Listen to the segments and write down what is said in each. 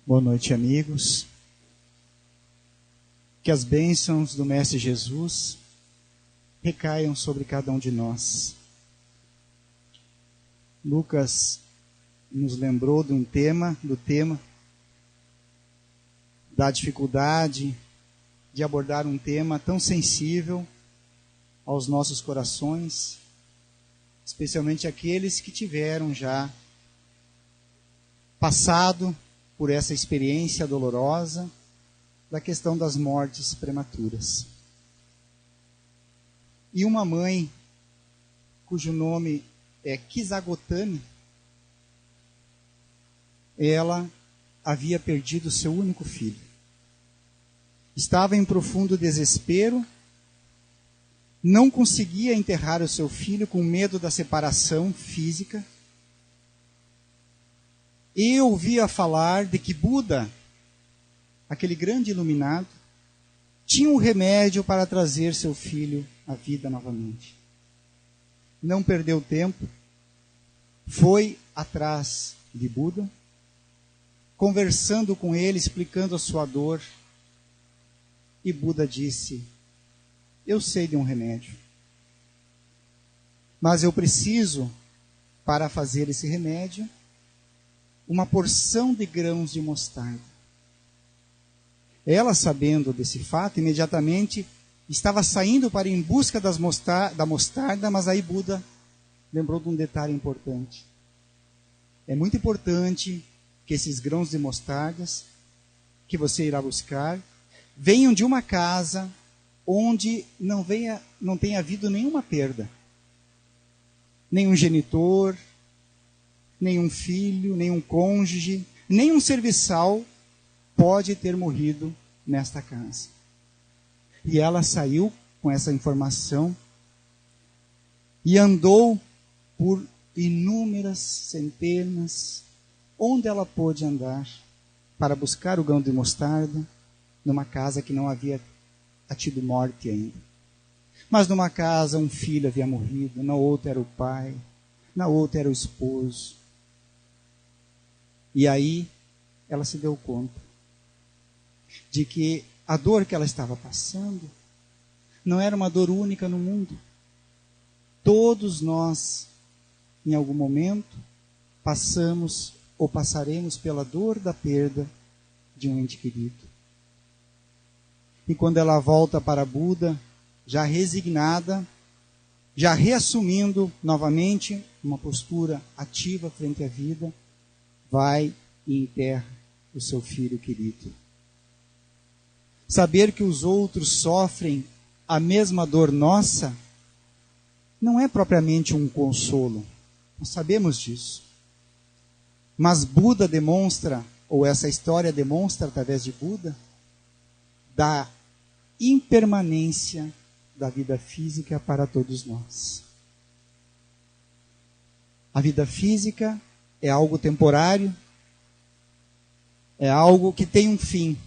Boa noite, amigos. Que as bênçãos do Mestre Jesus recaiam sobre cada um de nós. Lucas nos lembrou do tema da dificuldade de abordar um tema tão sensível aos nossos corações, especialmente aqueles que tiveram já passado por essa experiência dolorosa da questão das mortes prematuras. E uma mãe, cujo nome é Kisagotami, ela havia perdido seu único filho. Estava em profundo desespero, não conseguia enterrar o seu filho com medo da separação física. E ouvia falar de que Buda, aquele grande iluminado, tinha um remédio para trazer seu filho à vida novamente. Não perdeu tempo, foi atrás de Buda, conversando com ele, explicando a sua dor. E Buda disse: eu sei de um remédio, mas eu preciso, para fazer esse remédio, uma porção de grãos de mostarda. Ela, sabendo desse fato, imediatamente estava saindo para ir em busca da mostarda, mas aí Buda lembrou de um detalhe importante. É muito importante que esses grãos de mostardas que você irá buscar venham de uma casa onde não tenha havido nenhuma perda. Nenhum genitor, nenhum filho, nenhum cônjuge, nenhum serviçal pode ter morrido nesta casa. E ela saiu com essa informação e andou por inúmeras centenas, onde ela pôde andar, para buscar o grão de mostarda, numa casa que não havia tido morte ainda. Mas numa casa um filho havia morrido, na outra era o pai, na outra era o esposo. E aí ela se deu conta de que a dor que ela estava passando não era uma dor única no mundo. Todos nós, em algum momento, passamos ou passaremos pela dor da perda de um ente querido. E quando ela volta para Buda, já resignada, já reassumindo novamente uma postura ativa frente à vida, vai e enterra o seu filho querido. Saber que os outros sofrem a mesma dor nossa não é propriamente um consolo. Nós sabemos disso. Mas Buda demonstra, ou essa história demonstra através de Buda, da impermanência da vida física para todos nós. A vida física é algo temporário, é algo que tem um fim.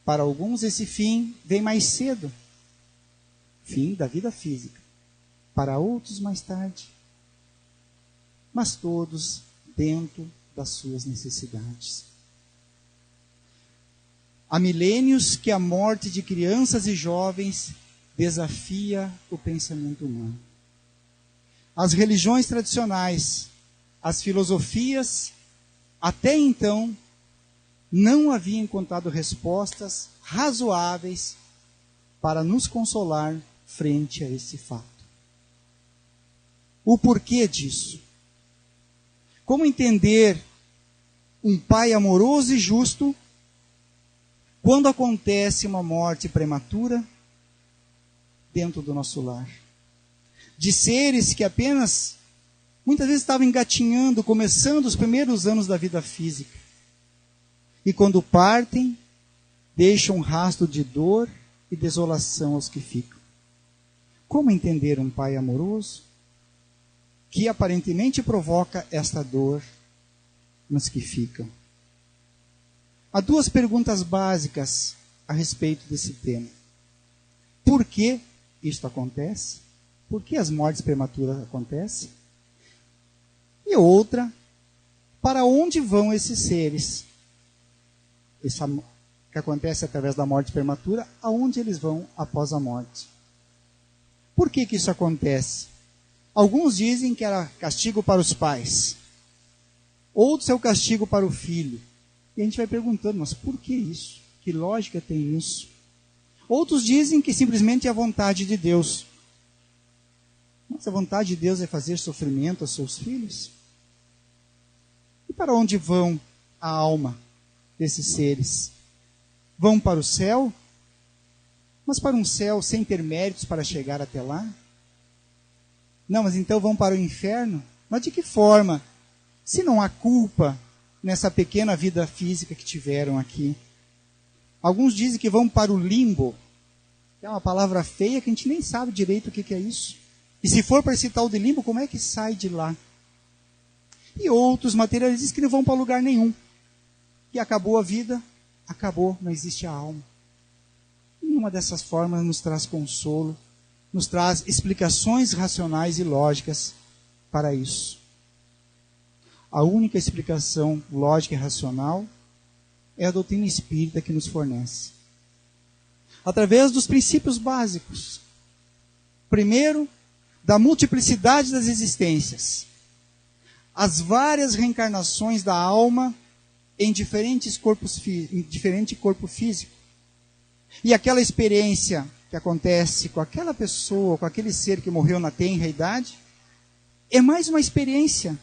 Para alguns esse fim vem mais cedo, fim da vida física. Para outros mais tarde. Mas todos dentro das suas necessidades. Há milênios que a morte de crianças e jovens desafia o pensamento humano. As religiões tradicionais, as filosofias, até então, não haviam encontrado respostas razoáveis para nos consolar frente a esse fato. O porquê disso? Como entender um pai amoroso e justo quando acontece uma morte prematura dentro do nosso lar? De seres que apenas, muitas vezes estavam engatinhando, começando os primeiros anos da vida física. E quando partem, deixam um rastro de dor e desolação aos que ficam. Como entender um pai amoroso que aparentemente provoca esta dor nos que ficam? Há duas perguntas básicas a respeito desse tema. Por que isto acontece? Por que as mortes prematuras acontecem? E outra, para onde vão esses seres? Isso que acontece através da morte prematura, aonde eles vão após a morte? Por que isso acontece? Alguns dizem que era castigo para os pais. Outros é o castigo para o filho. E a gente vai perguntando, mas por que isso? Que lógica tem isso? Outros dizem que simplesmente é a vontade de Deus. Mas a vontade de Deus é fazer sofrimento aos seus filhos? E para onde vão a alma desses seres? Vão para o céu? Mas para um céu sem ter méritos para chegar até lá? Não, mas então vão para o inferno? Mas de que forma? Se não há culpa nessa pequena vida física que tiveram aqui. Alguns dizem que vão para o limbo. É uma palavra feia que a gente nem sabe direito o que é isso. E se for para esse tal de limbo, como é que sai de lá? E outros materialistas dizem que não vão para lugar nenhum. Que acabou a vida, acabou, não existe a alma. Nenhuma dessas formas nos traz consolo, nos traz explicações racionais e lógicas para isso. A única explicação lógica e racional é a doutrina espírita que nos fornece. Através dos princípios básicos. Primeiro, da multiplicidade das existências. As várias reencarnações da alma em diferente corpo físico. E aquela experiência que acontece com aquela pessoa, com aquele ser que morreu na tenra idade, é mais uma experiência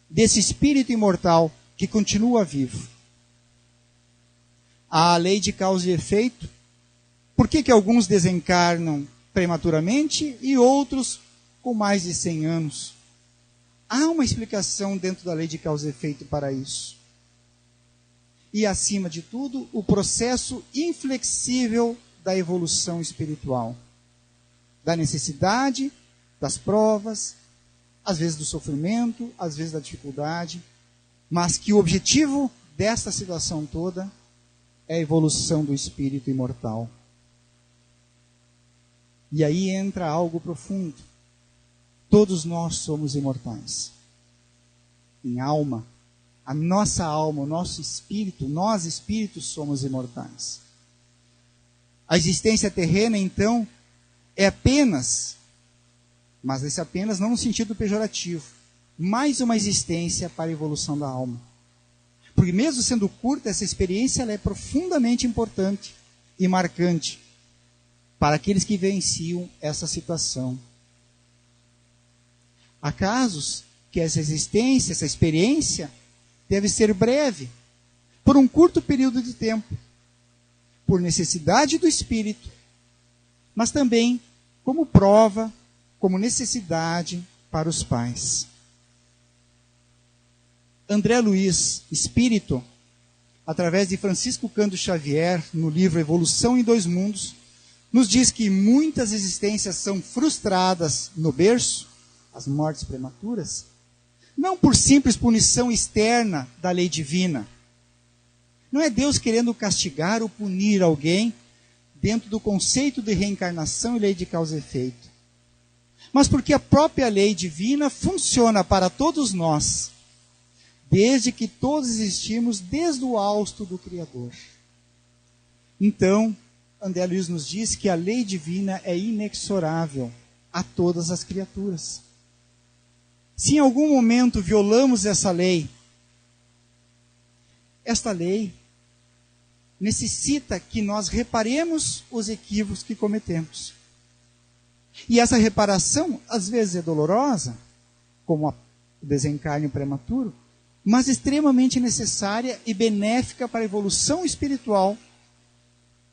desse espírito imortal que continua vivo. Há a lei de causa e efeito. Por que alguns desencarnam prematuramente e outros com mais de 100 anos? Há uma explicação dentro da lei de causa e efeito para isso. E, acima de tudo, o processo inflexível da evolução espiritual. Da necessidade, das provas, às vezes do sofrimento, às vezes da dificuldade, mas que o objetivo dessa situação toda é a evolução do espírito imortal. E aí entra algo profundo. Todos nós somos imortais. Em alma. A nossa alma, o nosso espírito, nós espíritos somos imortais. A existência terrena, então, é apenas, mas esse apenas não no sentido pejorativo, mais uma existência para a evolução da alma. Porque mesmo sendo curta, essa experiência ela é profundamente importante e marcante para aqueles que vivenciam essa situação. Há casos que essa existência, essa experiência, deve ser breve, por um curto período de tempo, por necessidade do espírito, mas também como prova, como necessidade para os pais. André Luiz, espírito, através de Francisco Cândido Xavier, no livro Evolução em Dois Mundos, nos diz que muitas existências são frustradas no berço, as mortes prematuras, não por simples punição externa da lei divina. Não é Deus querendo castigar ou punir alguém dentro do conceito de reencarnação e lei de causa e efeito. Mas porque a própria lei divina funciona para todos nós, desde que todos existimos desde o hausto do Criador. Então, André Luiz nos diz que a lei divina é inexorável a todas as criaturas. Se em algum momento violamos essa lei, esta lei necessita que nós reparemos os equívocos que cometemos. E essa reparação, às vezes, é dolorosa, como o desencarne prematuro, mas extremamente necessária e benéfica para a evolução espiritual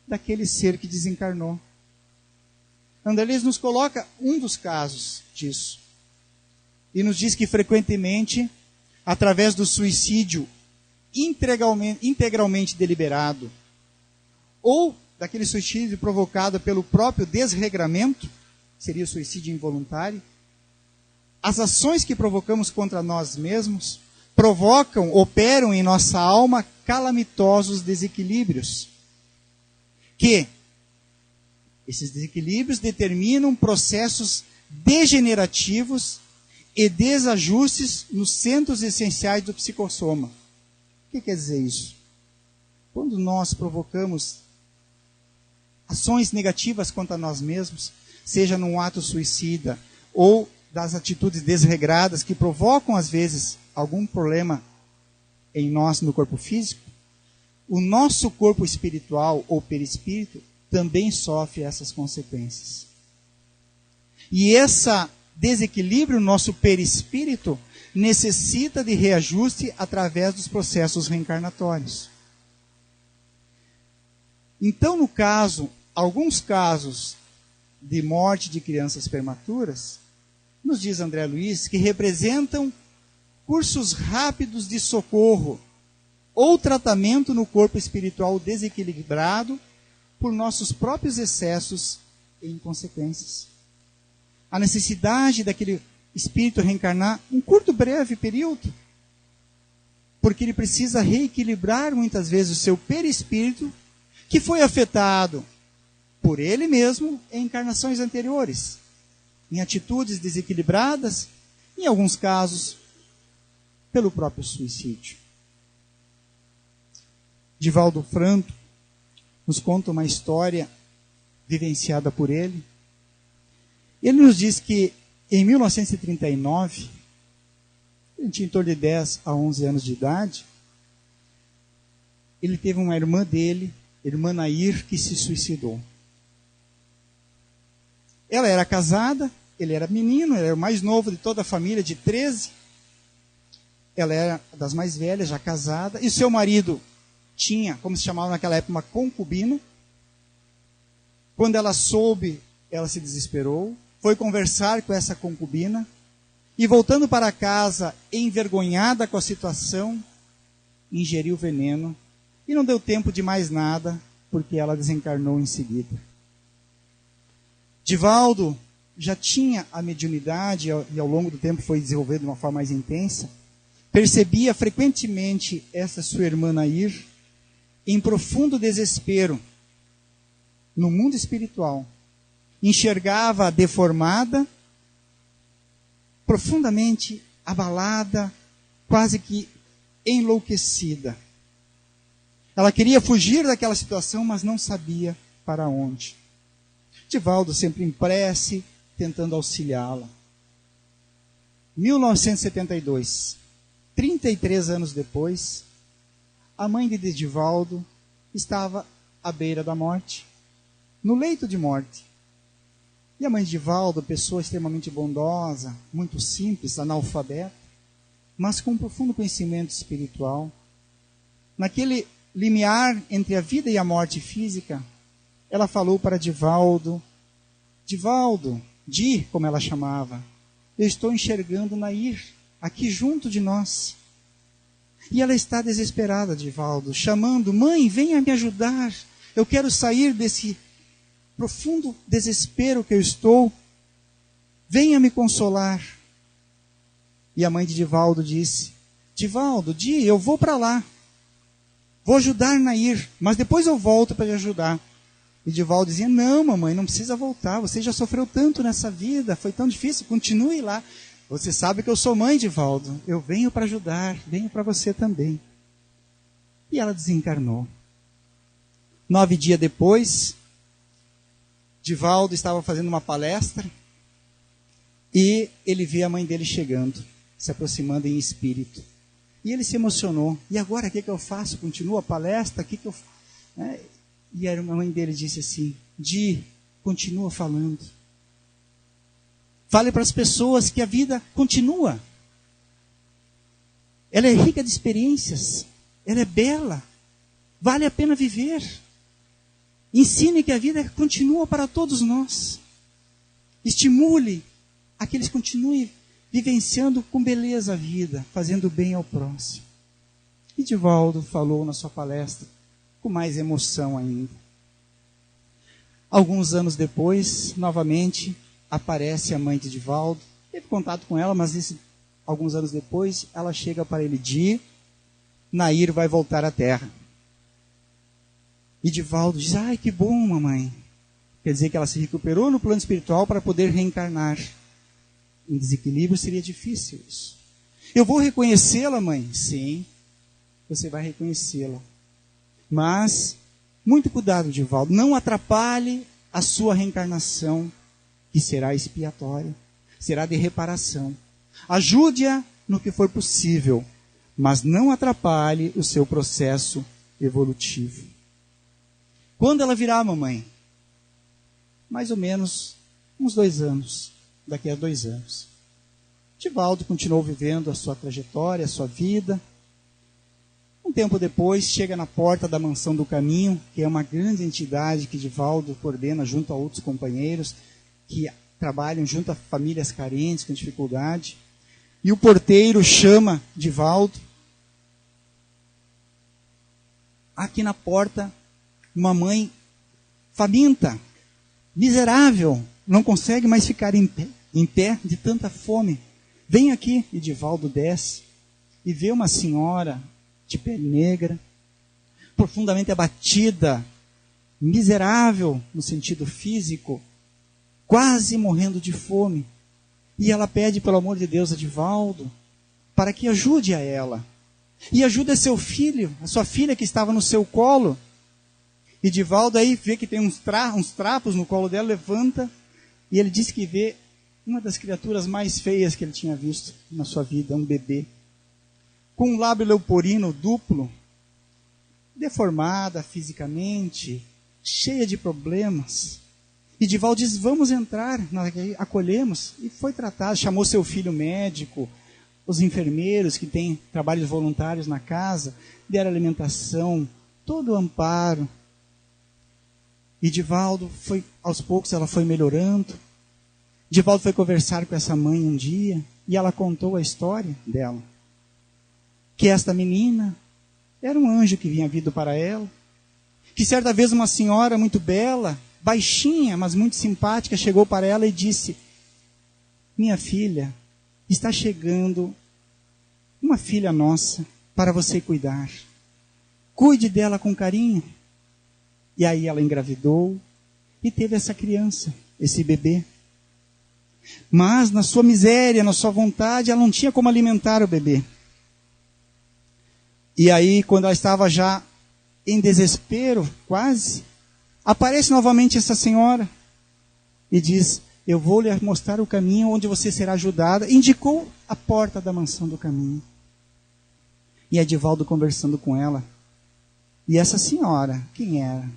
daquele ser que desencarnou. André Luiz nos coloca um dos casos disso. E nos diz que frequentemente, através do suicídio integralmente deliberado, ou daquele suicídio provocado pelo próprio desregramento, seria o suicídio involuntário, as ações que provocamos contra nós mesmos operam em nossa alma calamitosos desequilíbrios, que esses desequilíbrios determinam processos degenerativos e desajustes nos centros essenciais do psicossoma. O que quer dizer isso? Quando nós provocamos ações negativas contra nós mesmos, seja num ato suicida ou das atitudes desregradas que provocam, às vezes, algum problema em nós no corpo físico, o nosso corpo espiritual ou perispírito também sofre essas consequências. E esse desequilíbrio no nosso perispírito necessita de reajuste através dos processos reencarnatórios. Então, no caso, alguns casos de morte de crianças prematuras, nos diz André Luiz, que representam cursos rápidos de socorro ou tratamento no corpo espiritual desequilibrado por nossos próprios excessos e inconsequências. A necessidade daquele espírito reencarnar um curto, breve período, porque ele precisa reequilibrar muitas vezes o seu perispírito, que foi afetado por ele mesmo em encarnações anteriores, em atitudes desequilibradas, em alguns casos, pelo próprio suicídio. Divaldo Franco nos conta uma história vivenciada por ele. Ele nos diz que em 1939, ele tinha em torno de 10 a 11 anos de idade, ele teve uma irmã dele, irmã Nair, que se suicidou. Ela era casada, ele era menino, ele era o mais novo de toda a família, de 13. Ela era das mais velhas, já casada, e seu marido tinha, como se chamava naquela época, uma concubina. Quando ela soube, ela se desesperou, foi conversar com essa concubina, e voltando para casa, envergonhada com a situação, ingeriu veneno, e não deu tempo de mais nada, porque ela desencarnou em seguida. Divaldo já tinha a mediunidade, e ao longo do tempo foi desenvolvendo de uma forma mais intensa, percebia frequentemente essa sua irmã Nair em profundo desespero no mundo espiritual. Enxergava deformada, profundamente abalada, quase que enlouquecida. Ela queria fugir daquela situação, mas não sabia para onde. Divaldo sempre em prece, tentando auxiliá-la. 1972, 33 anos depois, a mãe de Divaldo estava à beira da morte, no leito de morte. E a mãe de Divaldo, pessoa extremamente bondosa, muito simples, analfabeta, mas com um profundo conhecimento espiritual, naquele limiar entre a vida e a morte física, ela falou para Divaldo, Di, como ela chamava, eu estou enxergando Nair aqui junto de nós. E ela está desesperada, Divaldo, chamando, mãe, venha me ajudar, eu quero sair desse profundo desespero que eu estou, venha me consolar. E a mãe de Divaldo disse, Divaldo, Di, eu vou para lá, vou ajudar Nair, mas depois eu volto para lhe ajudar. E Divaldo dizia, não mamãe, não precisa voltar, você já sofreu tanto nessa vida, foi tão difícil, continue lá. Você sabe que eu sou mãe, Divaldo, eu venho para ajudar, venho para você também. E ela desencarnou. 9 dias depois, Divaldo estava fazendo uma palestra e ele vê a mãe dele chegando, se aproximando em espírito. E ele se emocionou. E agora, o que eu faço? Continua a palestra? O que eu faço? E a mãe dele disse assim, Di, continua falando. Fale para as pessoas que a vida continua. Ela é rica de experiências. Ela é bela. Vale a pena viver. Ensine que a vida continua para todos nós. Estimule a que eles continuem vivenciando com beleza a vida, fazendo bem ao próximo. E Divaldo falou na sua palestra com mais emoção ainda. Alguns anos depois, novamente, aparece a mãe de Divaldo. Teve contato com ela, mas alguns anos depois, ela chega para ele, Di, Nair vai voltar à Terra. E Divaldo diz, ai que bom mamãe. Quer dizer que ela se recuperou no plano espiritual para poder reencarnar. em desequilíbrio, seria difícil isso. Eu vou reconhecê-la, mãe? Sim, você vai reconhecê-la. Mas, muito cuidado, Divaldo, não atrapalhe a sua reencarnação, que será expiatória, será de reparação. Ajude-a no que for possível, mas não atrapalhe o seu processo evolutivo. Quando ela virá, mamãe? Mais ou menos uns 2 anos, daqui a 2 anos. Divaldo continuou vivendo a sua trajetória, a sua vida. Um tempo depois, chega na porta da Mansão do Caminho, que é uma grande entidade que Divaldo coordena junto a outros companheiros que trabalham junto a famílias carentes com dificuldade. E o porteiro chama Divaldo. Aqui na porta, uma mãe faminta, miserável, não consegue mais ficar em pé de tanta fome. Vem aqui. E Divaldo desce e vê uma senhora de pele negra, profundamente abatida, miserável no sentido físico, quase morrendo de fome. E ela pede, pelo amor de Deus, a Divaldo, para que ajude a ela. E ajude seu filho, a sua filha que estava no seu colo. E Divaldo aí vê que tem uns trapos no colo dela, levanta, e ele diz que vê uma das criaturas mais feias que ele tinha visto na sua vida, um bebê. Com um lábio leporino duplo, deformada fisicamente, cheia de problemas. E Divaldo diz, vamos entrar, nós acolhemos. E foi tratado, chamou seu filho médico, os enfermeiros que têm trabalhos voluntários na casa, deram alimentação, todo o amparo. E Divaldo foi, aos poucos ela foi melhorando. Divaldo foi conversar com essa mãe um dia, e ela contou a história dela. Que esta menina era um anjo que vinha vindo para ela. Que certa vez uma senhora muito bela, baixinha, mas muito simpática, chegou para ela e disse, minha filha, está chegando uma filha nossa para você cuidar. Cuide dela com carinho. E aí ela engravidou e teve essa criança, esse bebê. Mas na sua miséria, na sua vontade, ela não tinha como alimentar o bebê. E aí, quando ela estava já em desespero, quase, aparece novamente essa senhora e diz, eu vou lhe mostrar o caminho onde você será ajudada. Indicou a porta da Mansão do Caminho. E Divaldo conversando com ela. E essa senhora, quem era?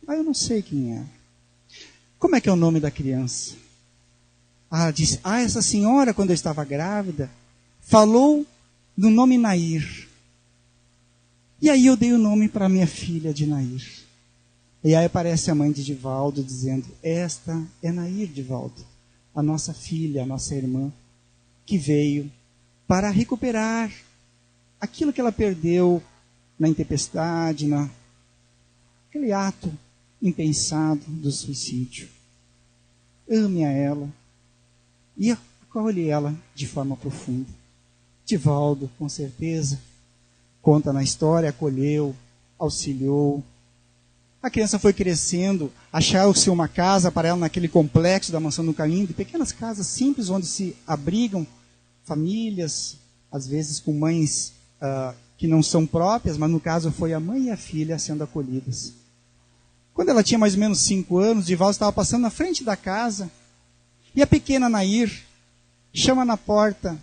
Eu não sei quem era. Como é que é o nome da criança? Ela disse, essa senhora, quando eu estava grávida, falou do nome Nair. E aí eu dei o nome para minha filha de Nair. E aí aparece a mãe de Divaldo dizendo, esta é Nair, Divaldo, a nossa filha, a nossa irmã, que veio para recuperar aquilo que ela perdeu na intempestade, naquele ato impensado do suicídio. Ame a ela e acolhe ela de forma profunda. Divaldo, com certeza, conta na história, acolheu, auxiliou. A criança foi crescendo, achou-se uma casa para ela naquele complexo da Mansão do Caminho, de pequenas casas simples onde se abrigam famílias, às vezes com mães que não são próprias, mas no caso foi a mãe e a filha sendo acolhidas. Quando ela tinha mais ou menos 5 anos, Divaldo estava passando na frente da casa, e a pequena Nair chama na porta,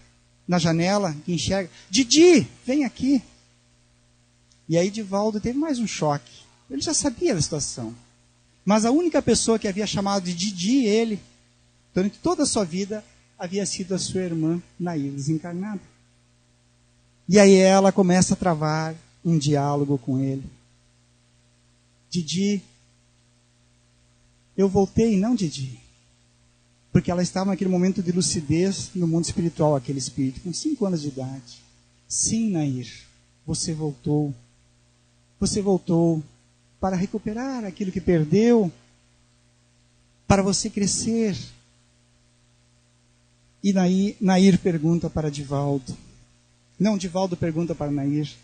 na janela, que enxerga, Didi, vem aqui. E aí Divaldo teve mais um choque. Ele já sabia da situação. Mas a única pessoa que havia chamado de Didi, ele, durante toda a sua vida, havia sido a sua irmã Nair, desencarnada. E aí ela começa a travar um diálogo com ele. Didi, eu voltei, não Didi. Porque ela estava naquele momento de lucidez no mundo espiritual, aquele espírito, com 5 anos de idade. Sim, Nair, você voltou. Você voltou para recuperar aquilo que perdeu, para você crescer. E Nair pergunta para Divaldo. Não, Divaldo pergunta para Nair.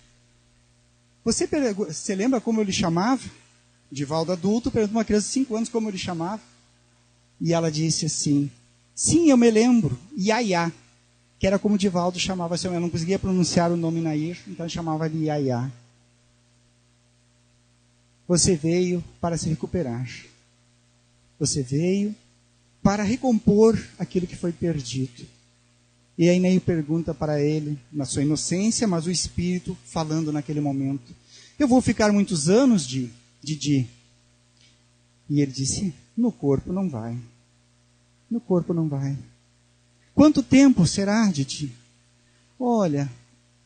Você lembra como eu lhe chamava? Divaldo adulto pergunta uma criança de 5 anos como eu lhe chamava. E ela disse assim, Sim, eu me lembro. Yaya, que era como o Divaldo chamava seu nome. Eu não conseguia pronunciar o nome Nair, então eu chamava de Yaya. Você veio para se recuperar. Você veio para recompor aquilo que foi perdido. E aí Nair pergunta para ele, na sua inocência, mas o Espírito falando naquele momento: eu vou ficar muitos anos, Didi? E ele disse: no corpo não vai. No corpo não vai. Quanto tempo será, Didi? Olha,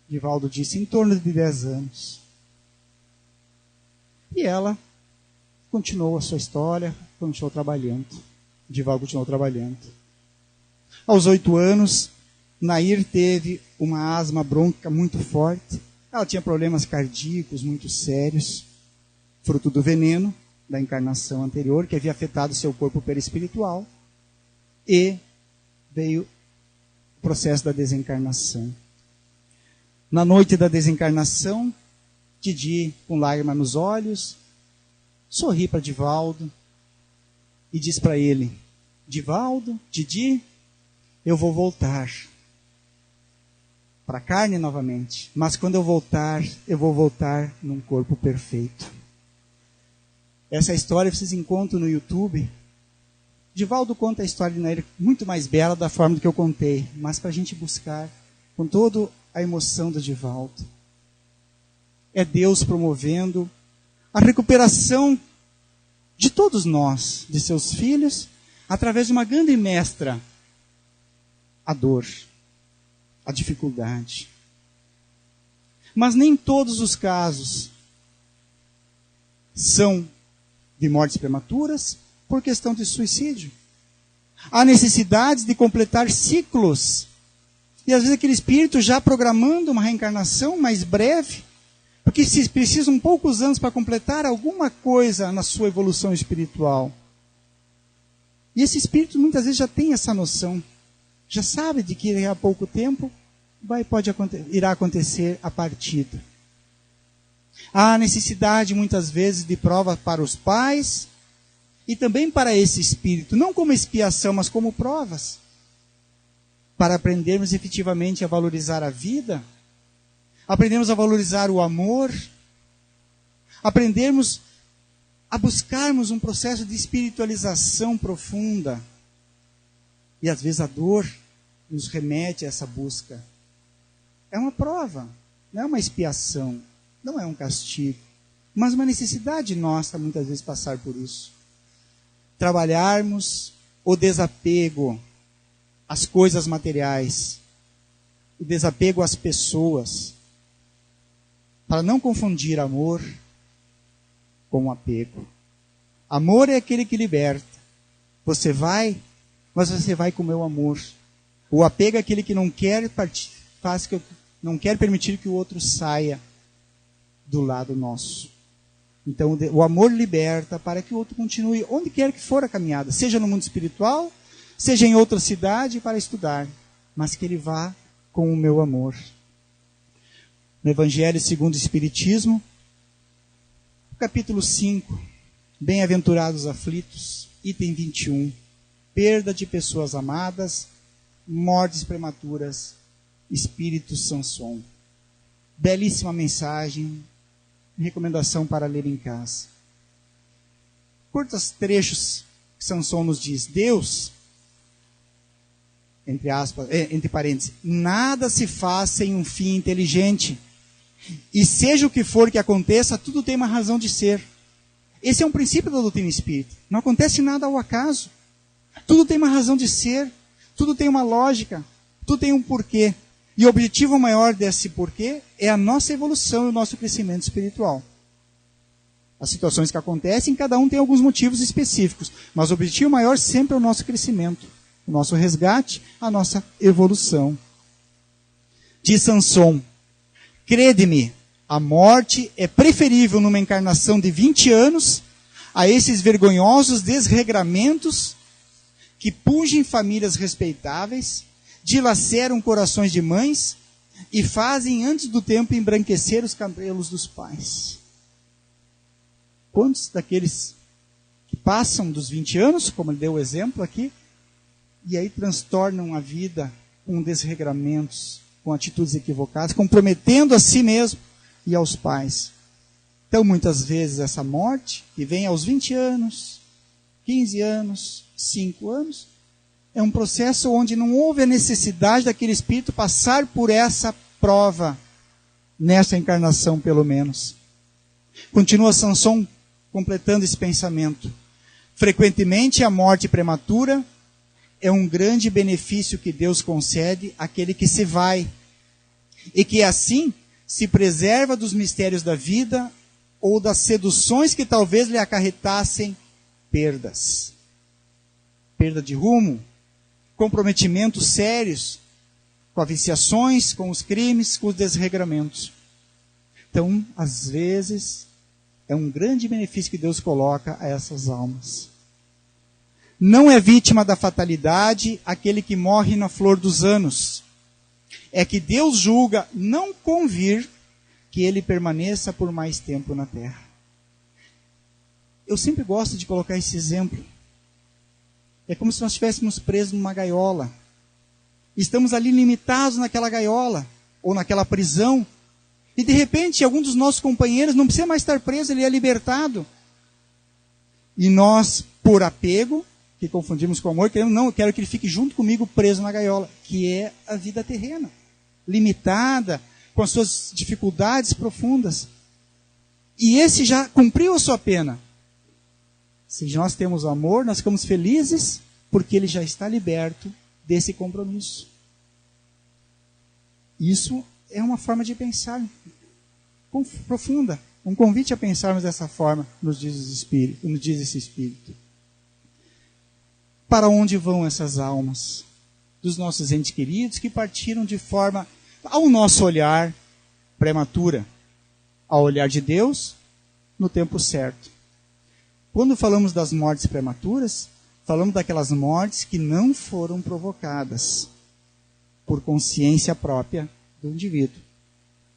Divaldo disse, em torno de 10 anos. E ela continuou a sua história, continuou trabalhando. Divaldo continuou trabalhando. Aos 8 anos, Nair teve uma asma brônquica muito forte. Ela tinha problemas cardíacos muito sérios, fruto do veneno da encarnação anterior, que havia afetado seu corpo perispiritual. E veio o processo da desencarnação. Na noite da desencarnação, Didi, com lágrima nos olhos, sorri para Divaldo e diz para ele: Divaldo, Didi, eu vou voltar para a carne novamente, mas quando eu vou voltar num corpo perfeito. Essa história vocês encontram no YouTube. Divaldo conta a história de Nair muito mais bela da forma que eu contei, mas para a gente buscar com toda a emoção do Divaldo. É Deus promovendo a recuperação de todos nós, de seus filhos, através de uma grande mestra, a dor, a dificuldade. Mas nem todos os casos são de mortes prematuras por questão de suicídio. Há necessidade de completar ciclos. E às vezes aquele espírito já programando uma reencarnação mais breve, porque se precisam poucos anos para completar alguma coisa na sua evolução espiritual. E esse espírito muitas vezes já tem essa noção. Já sabe de que há pouco tempo irá acontecer a partida. Há necessidade muitas vezes de prova para os pais e também para esse espírito, não como expiação, mas como provas, para aprendermos efetivamente a valorizar a vida, aprendermos a valorizar o amor, aprendermos a buscarmos um processo de espiritualização profunda. E às vezes a dor nos remete a essa busca. É uma prova, não é uma expiação, não é um castigo, mas uma necessidade nossa muitas vezes passar por isso. Trabalharmos o desapego às coisas materiais, o desapego às pessoas, para não confundir amor com apego. Amor é aquele que liberta. Você vai, mas você vai com o meu amor. O apego é aquele que não quer não quer permitir que o outro saia do lado nosso. Então o amor liberta para que o outro continue onde quer que for a caminhada, seja no mundo espiritual, seja em outra cidade para estudar, mas que ele vá com o meu amor. No Evangelho segundo o Espiritismo, capítulo 5, Bem-aventurados aflitos, item 21, perda de pessoas amadas, mortes prematuras, espírito Sanson. Belíssima mensagem, recomendação para ler em casa. Curtos trechos que Sanson nos diz: Deus, entre parênteses, nada se faz sem um fim inteligente. E seja o que for que aconteça, tudo tem uma razão de ser. Esse é um princípio da doutrina espírita. Não acontece nada ao acaso. Tudo tem uma razão de ser. Tudo tem uma lógica. Tudo tem um porquê. E o objetivo maior desse porquê é a nossa evolução e o nosso crescimento espiritual. As situações que acontecem, cada um tem alguns motivos específicos. Mas o objetivo maior sempre é o nosso crescimento, o nosso resgate, a nossa evolução. Diz Sanson: crede-me, a morte é preferível numa encarnação de 20 anos a esses vergonhosos desregramentos que pungem famílias respeitáveis, dilaceram corações de mães e fazem antes do tempo embranquecer os cabelos dos pais. Quantos daqueles que passam dos 20 anos, como ele deu o exemplo aqui, e aí transtornam a vida com desregramentos, com atitudes equivocadas, comprometendo a si mesmo e aos pais. Então, muitas vezes, essa morte, que vem aos 20 anos, 15 anos, 5 anos, é um processo onde não houve a necessidade daquele espírito passar por essa prova, nessa encarnação pelo menos. Continua Samson completando esse pensamento. Frequentemente a morte prematura é um grande benefício que Deus concede àquele que se vai, e que assim se preserva dos mistérios da vida ou das seduções que talvez lhe acarretassem perdas. Perda de rumo, comprometimentos sérios, com as viciações, com os crimes, com os desregramentos. Então, às vezes, é um grande benefício que Deus coloca a essas almas. Não é vítima da fatalidade aquele que morre na flor dos anos. É que Deus julga não convir que ele permaneça por mais tempo na terra. Eu sempre gosto de colocar esse exemplo. É como se nós estivéssemos presos numa gaiola. Estamos ali limitados naquela gaiola, ou naquela prisão, e de repente algum dos nossos companheiros não precisa mais estar preso, ele é libertado. E nós, por apego, que confundimos com amor, queremos, não, eu quero que ele fique junto comigo preso na gaiola, que é a vida terrena, limitada, com as suas dificuldades profundas. E esse já cumpriu a sua pena. Se nós temos amor, nós ficamos felizes, porque ele já está liberto desse compromisso. Isso é uma forma de pensar profunda, um convite a pensarmos dessa forma, nos diz esse Espírito. Para onde vão essas almas dos nossos entes queridos que partiram de forma, ao nosso olhar, prematura, ao olhar de Deus, no tempo certo? Quando falamos das mortes prematuras, falamos daquelas mortes que não foram provocadas por consciência própria do indivíduo.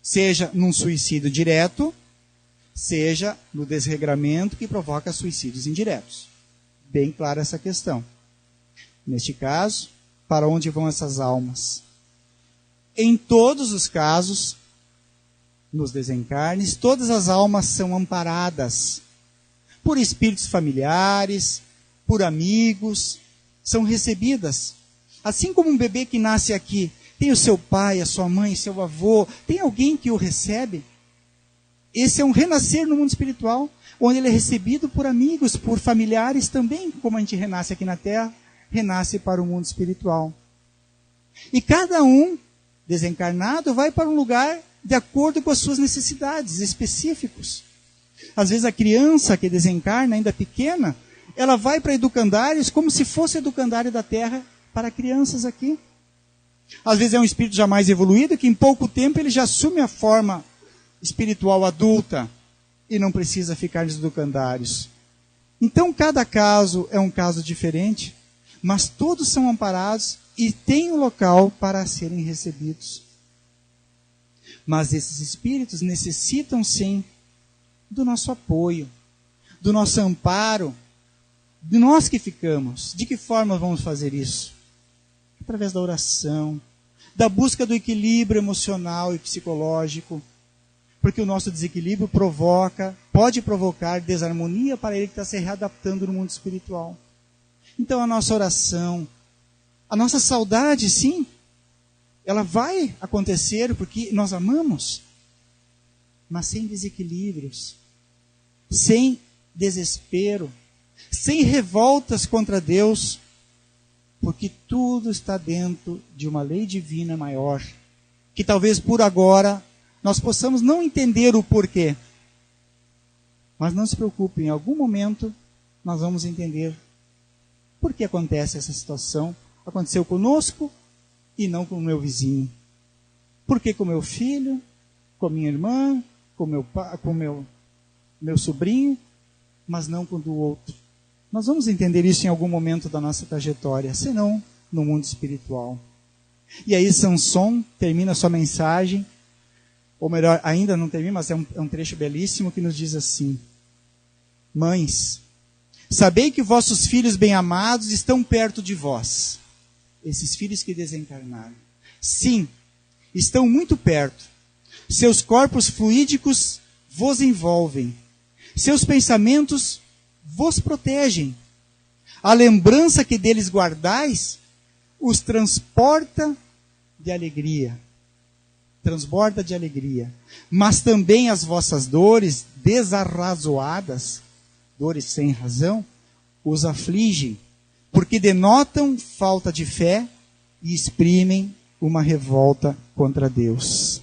Seja num suicídio direto, seja no desregramento que provoca suicídios indiretos. Bem clara essa questão. Neste caso, para onde vão essas almas? Em todos os casos, nos desencarnes, todas as almas são amparadas por espíritos familiares, por amigos, são recebidas. Assim como um bebê que nasce aqui, tem o seu pai, a sua mãe, seu avô, tem alguém que o recebe. Esse é um renascer no mundo espiritual, onde ele é recebido por amigos, por familiares também, como a gente renasce aqui na Terra, renasce para o mundo espiritual. E cada um, desencarnado, vai para um lugar de acordo com as suas necessidades específicos. Às vezes a criança que desencarna, ainda pequena, ela vai para educandários como se fosse educandário da Terra para crianças aqui. Às vezes é um espírito já mais evoluído, que em pouco tempo ele já assume a forma espiritual adulta e não precisa ficar nos educandários. Então cada caso é um caso diferente, mas todos são amparados e têm um local para serem recebidos. Mas esses espíritos necessitam sim do nosso apoio, do nosso amparo, de nós que ficamos. De que forma vamos fazer isso? Através da oração, da busca do equilíbrio emocional e psicológico, porque o nosso desequilíbrio pode provocar desarmonia para ele que está se readaptando no mundo espiritual. Então a nossa oração, a nossa saudade, sim, ela vai acontecer porque nós amamos, mas sem desequilíbrios, sem desespero, sem revoltas contra Deus, porque tudo está dentro de uma lei divina maior, que talvez por agora nós possamos não entender o porquê. Mas não se preocupe, em algum momento nós vamos entender por que acontece essa situação. Aconteceu conosco e não com o meu vizinho. Por que com o meu filho, com a minha irmã, com o meu sobrinho, mas não com o do outro? Nós vamos entender isso em algum momento da nossa trajetória, senão no mundo espiritual. E aí Samson termina sua mensagem, ou melhor, ainda não termina, mas é um trecho belíssimo que nos diz assim: Mães, sabei que vossos filhos bem-amados estão perto de vós. esses filhos que desencarnaram. Sim, estão muito perto. Seus corpos fluídicos vos envolvem. Seus pensamentos vos protegem. A lembrança que deles guardais os transporta de alegria. Transborda de alegria. Mas também as vossas dores desarrazoadas, dores sem razão, os afligem, porque denotam falta de fé e exprimem uma revolta contra Deus.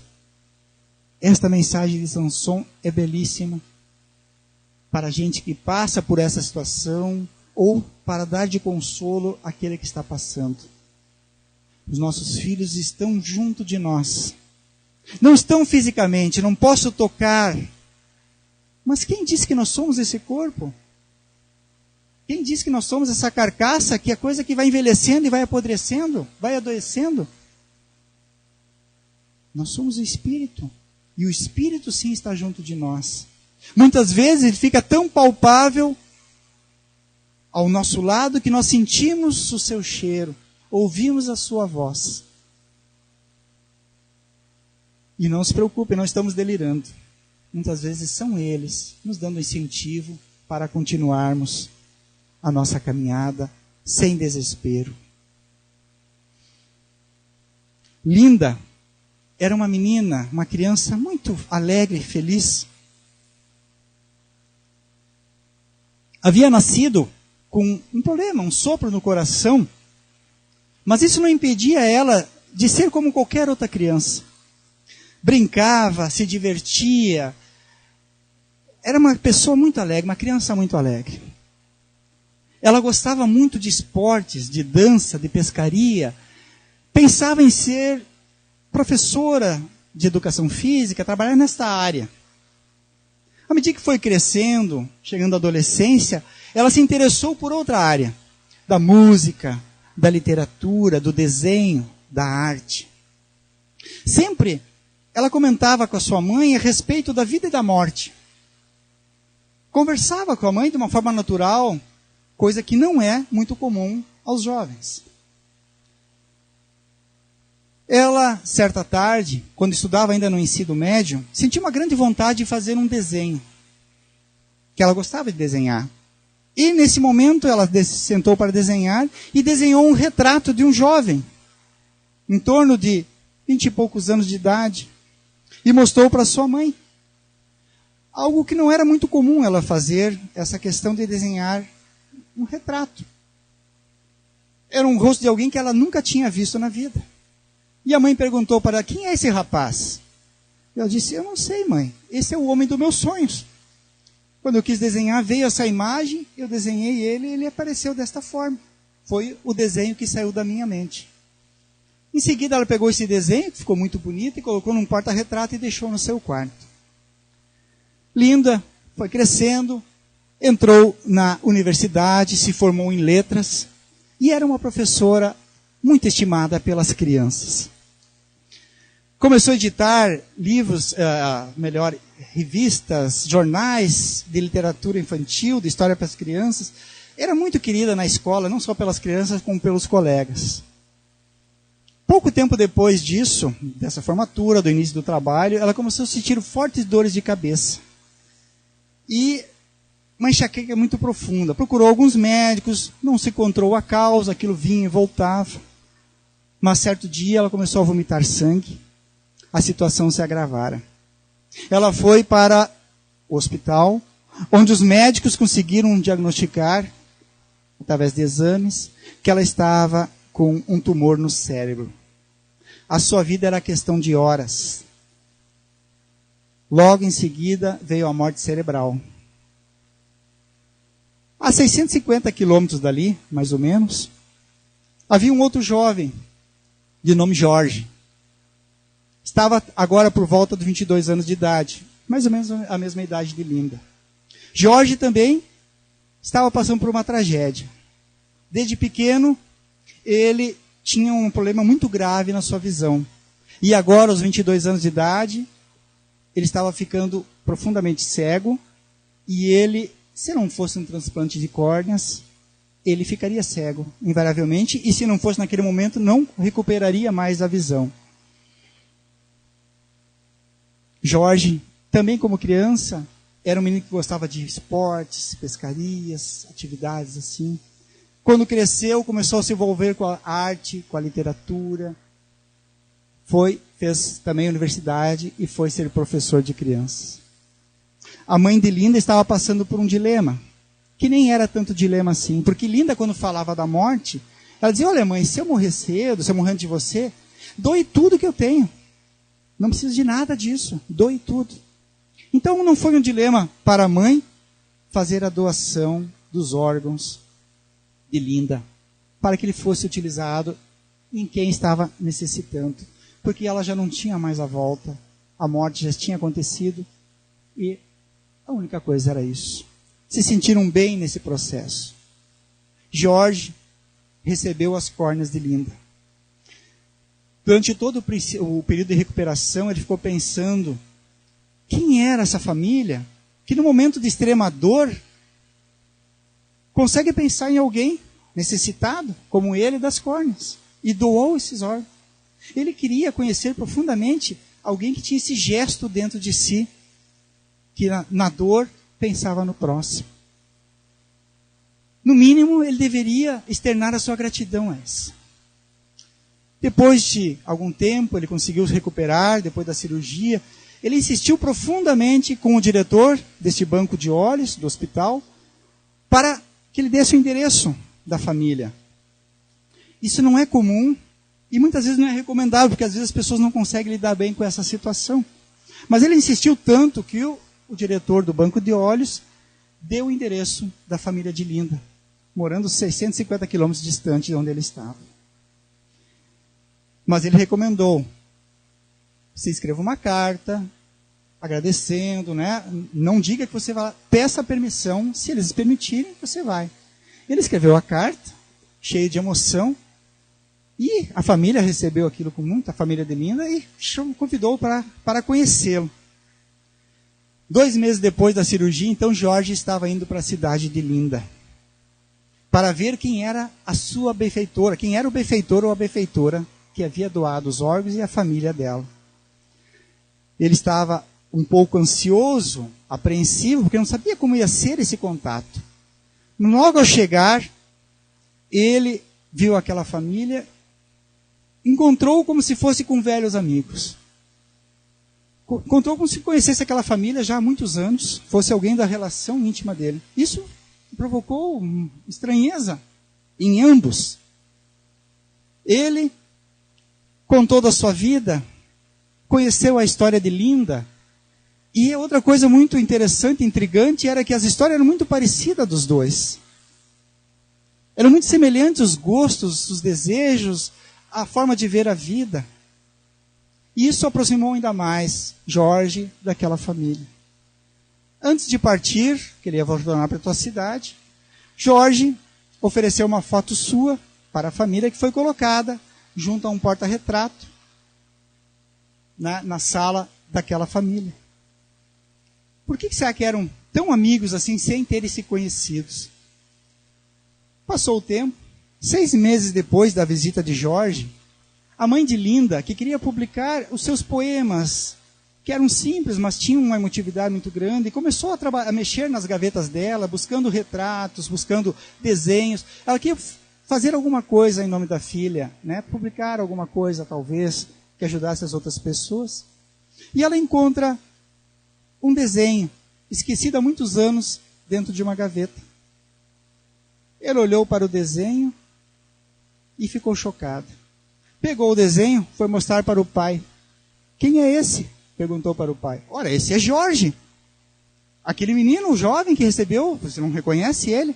Esta mensagem de Samson é belíssima para a gente que passa por essa situação ou para dar de consolo àquele que está passando. Os nossos filhos estão junto de nós. Não estão fisicamente, não posso tocar. Mas quem disse que nós somos esse corpo? Quem disse que nós somos essa carcaça, que é coisa que vai envelhecendo e vai apodrecendo, vai adoecendo? Nós somos o Espírito. E o Espírito sim está junto de nós. Muitas vezes ele fica tão palpável ao nosso lado que nós sentimos o seu cheiro, ouvimos a sua voz. E não se preocupe, não estamos delirando. Muitas vezes são eles nos dando incentivo para continuarmos a nossa caminhada sem desespero. Linda era uma menina, uma criança muito alegre e feliz. Havia nascido com um problema, um sopro no coração, mas isso não impedia ela de ser como qualquer outra criança. Brincava, se divertia. Era uma pessoa muito alegre, uma criança muito alegre. Ela gostava muito de esportes, de dança, de pescaria. Pensava em ser professora de educação física, trabalhar nesta área. À medida que foi crescendo, chegando à adolescência, ela se interessou por outra área, da música, da literatura, do desenho, da arte. Sempre ela comentava com a sua mãe a respeito da vida e da morte. Conversava com a mãe de uma forma natural, coisa que não é muito comum aos jovens. Ela, certa tarde, quando estudava ainda no ensino médio, sentiu uma grande vontade de fazer um desenho, que ela gostava de desenhar. E nesse momento ela sentou para desenhar e desenhou um retrato de um jovem, em torno de 20 e poucos anos de idade, e mostrou para sua mãe. Algo que não era muito comum ela fazer, essa questão de desenhar um retrato. Era um rosto de alguém que ela nunca tinha visto na vida. E a mãe perguntou para ela, quem é esse rapaz? E ela disse, eu não sei, mãe, esse é o homem dos meus sonhos. Quando eu quis desenhar, veio essa imagem, eu desenhei ele e ele apareceu desta forma. Foi o desenho que saiu da minha mente. Em seguida, ela pegou esse desenho, que ficou muito bonito, e colocou num porta-retrato e deixou no seu quarto. Linda, foi crescendo, entrou na universidade, se formou em letras, e era uma professora muito estimada pelas crianças. Começou a editar livros, revistas, jornais de literatura infantil, de história para as crianças. Era muito querida na escola, não só pelas crianças, como pelos colegas. Pouco tempo depois disso, dessa formatura, do início do trabalho, ela começou a sentir fortes dores de cabeça. E uma enxaqueca muito profunda. Procurou alguns médicos, não se encontrou a causa, aquilo vinha e voltava. Mas certo dia ela começou a vomitar sangue. A situação se agravara. Ela foi para o hospital, onde os médicos conseguiram diagnosticar, através de exames, que ela estava com um tumor no cérebro. A sua vida era questão de horas. Logo em seguida veio a morte cerebral. A 650 quilômetros dali, mais ou menos, havia um outro jovem, de nome Jorge. Estava agora por volta de 22 anos de idade, mais ou menos a mesma idade de Linda. Jorge também estava passando por uma tragédia. Desde pequeno, ele tinha um problema muito grave na sua visão. E agora, aos 22 anos de idade, ele estava ficando profundamente cego. E ele, se não fosse um transplante de córneas, ele ficaria cego, invariavelmente, e se não fosse naquele momento, não recuperaria mais a visão. Jorge, também como criança, era um menino que gostava de esportes, pescarias, atividades assim. Quando cresceu, começou a se envolver com a arte, com a literatura. Fez também universidade e foi ser professor de crianças. A mãe de Linda estava passando por um dilema, que nem era tanto dilema assim, porque Linda, quando falava da morte, ela dizia: olha mãe, se eu morrer cedo, se eu morrer antes de você, doe tudo que eu tenho. Não preciso de nada disso, doe tudo. Então não foi um dilema para a mãe fazer a doação dos órgãos de Linda, para que ele fosse utilizado em quem estava necessitando, porque ela já não tinha mais a volta, a morte já tinha acontecido, e a única coisa era isso. Se sentiram bem nesse processo. Jorge recebeu as córneas de Linda. Durante todo o período de recuperação, ele ficou pensando: quem era essa família que no momento de extrema dor consegue pensar em alguém necessitado, como ele, das córneas, e doou esses órgãos. Ele queria conhecer profundamente alguém que tinha esse gesto dentro de si, que na dor pensava no próximo. No mínimo, ele deveria externar a sua gratidão a essa. Depois de algum tempo, ele conseguiu se recuperar, depois da cirurgia. Ele insistiu profundamente com o diretor deste banco de olhos, do hospital, para que ele desse o endereço da família. Isso não é comum e muitas vezes não é recomendável, porque às vezes as pessoas não conseguem lidar bem com essa situação. Mas ele insistiu tanto que o diretor do banco de olhos deu o endereço da família de Linda, morando 650 quilômetros distante de onde ele estava. Mas ele recomendou: você escreva uma carta agradecendo, né? Não diga que você vai, peça permissão, se eles permitirem, você vai. Ele escreveu a carta, cheio de emoção, e a família recebeu aquilo com muita, a família de Linda, e convidou para conhecê-lo. 2 meses depois da cirurgia, então Jorge estava indo para a cidade de Linda, para ver quem era a sua benfeitora, quem era o benfeitor ou a benfeitora que havia doado os órgãos e a família dela. Ele estava um pouco ansioso, apreensivo, porque não sabia como ia ser esse contato. Logo ao chegar, ele viu aquela família, encontrou como se fosse com velhos amigos. Encontrou como se conhecesse aquela família já há muitos anos, fosse alguém da relação íntima dele. Isso provocou estranheza em ambos. Ele contou da sua vida, conheceu a história de Linda, e outra coisa muito interessante, intrigante, era que as histórias eram muito parecidas dos dois. Eram muito semelhantes os gostos, os desejos, a forma de ver a vida. E isso aproximou ainda mais Jorge daquela família. Antes de partir, que ele ia voltar para a tua cidade, Jorge ofereceu uma foto sua para a família, que foi colocada junto a um porta-retrato na sala daquela família. Por que será que eram tão amigos assim, sem terem se conhecidos? Passou o tempo, 6 meses depois da visita de Jorge, a mãe de Linda, que queria publicar os seus poemas, que eram simples, mas tinham uma emotividade muito grande, e começou a mexer nas gavetas dela, buscando retratos, buscando desenhos. Ela queria fazer alguma coisa em nome da filha, né? Publicar alguma coisa, talvez, que ajudasse as outras pessoas. E ela encontra um desenho, esquecido há muitos anos, dentro de uma gaveta. Ele olhou para o desenho e ficou chocado. Pegou o desenho, foi mostrar para o pai. Quem é esse? Perguntou para o pai. Ora, esse é Jorge. Aquele menino, o jovem que recebeu, você não reconhece ele?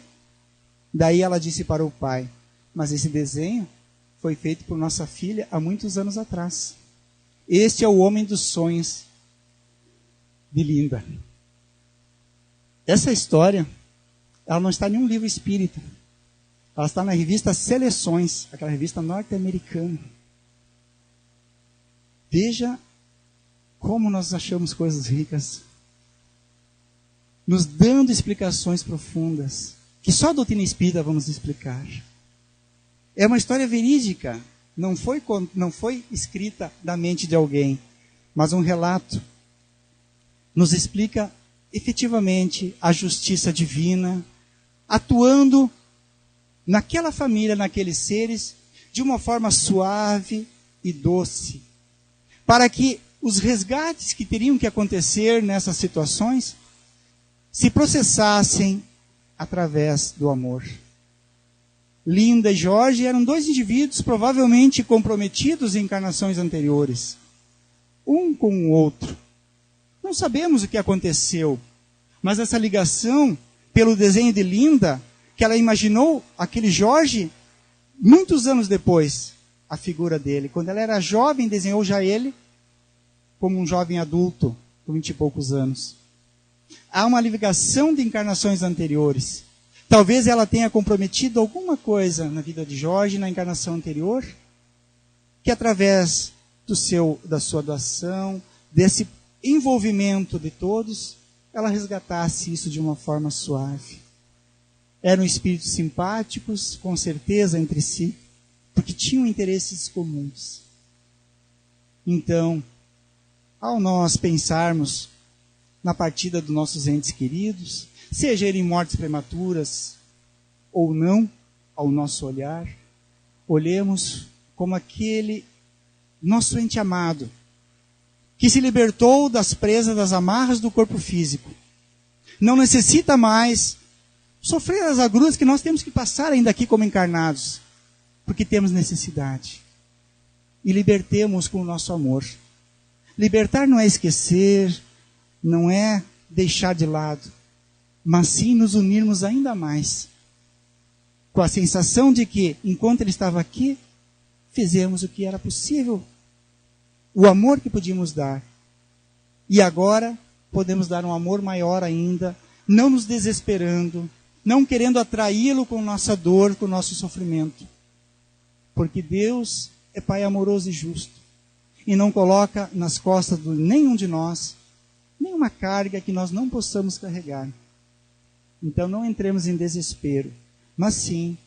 Daí ela disse para o pai: mas esse desenho foi feito por nossa filha há muitos anos atrás. Este é o homem dos sonhos de Linda. Essa história, ela não está em nenhum livro espírita. Ela está na revista Seleções, aquela revista norte-americana. Veja como nós achamos coisas ricas, nos dando explicações profundas. que só a doutrina espírita vamos explicar. É uma história verídica, não foi escrita da mente de alguém, mas um relato. Nos explica efetivamente a justiça divina, atuando naquela família, naqueles seres, de uma forma suave e doce, para que os resgates que teriam que acontecer nessas situações se processassem através do amor. Linda e Jorge eram dois indivíduos provavelmente comprometidos em encarnações anteriores, um com o outro. Não sabemos o que aconteceu, mas essa ligação, pelo desenho de Linda, que ela imaginou aquele Jorge, muitos anos depois, a figura dele. Quando ela era jovem, desenhou já ele como um jovem adulto, com 20 e poucos anos. Há uma ligação de encarnações anteriores. Talvez ela tenha comprometido alguma coisa na vida de Jorge, na encarnação anterior, que através da sua doação, desse envolvimento de todos, ela resgatasse isso de uma forma suave. Eram espíritos simpáticos, com certeza, entre si, porque tinham interesses comuns. Então, ao nós pensarmos na partida dos nossos entes queridos, seja ele em mortes prematuras ou não, ao nosso olhar, olhemos como aquele nosso ente amado, que se libertou das presas, das amarras do corpo físico. Não necessita mais sofrer as agruras que nós temos que passar ainda aqui como encarnados, porque temos necessidade. E libertemos com o nosso amor. Libertar não é esquecer, não é deixar de lado, mas sim nos unirmos ainda mais, com a sensação de que, enquanto ele estava aqui, fizemos o que era possível, o amor que podíamos dar. E agora podemos dar um amor maior ainda, não nos desesperando, não querendo atraí-lo com nossa dor, com nosso sofrimento. Porque Deus é Pai amoroso e justo, e não coloca nas costas de nenhum de nós nenhuma carga que nós não possamos carregar. Então não entremos em desespero, mas sim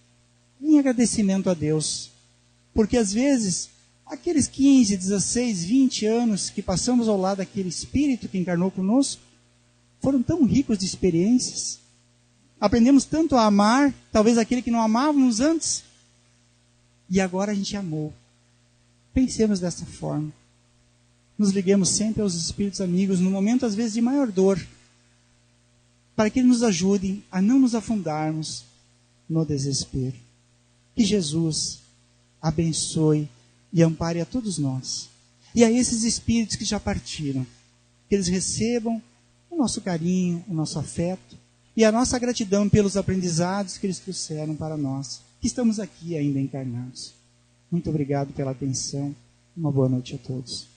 em agradecimento a Deus. Porque às vezes, aqueles 15, 16, 20 anos que passamos ao lado daquele Espírito que encarnou conosco, foram tão ricos de experiências. Aprendemos tanto a amar, talvez aquele que não amávamos antes. E agora a gente amou. Pensemos dessa forma. Nos liguemos sempre aos Espíritos amigos, no momento às vezes de maior dor, para que eles nos ajudem a não nos afundarmos no desespero. Que Jesus abençoe e ampare a todos nós. E a esses Espíritos que já partiram, que eles recebam o nosso carinho, o nosso afeto e a nossa gratidão pelos aprendizados que eles trouxeram para nós, que estamos aqui ainda encarnados. Muito obrigado pela atenção. Uma boa noite a todos.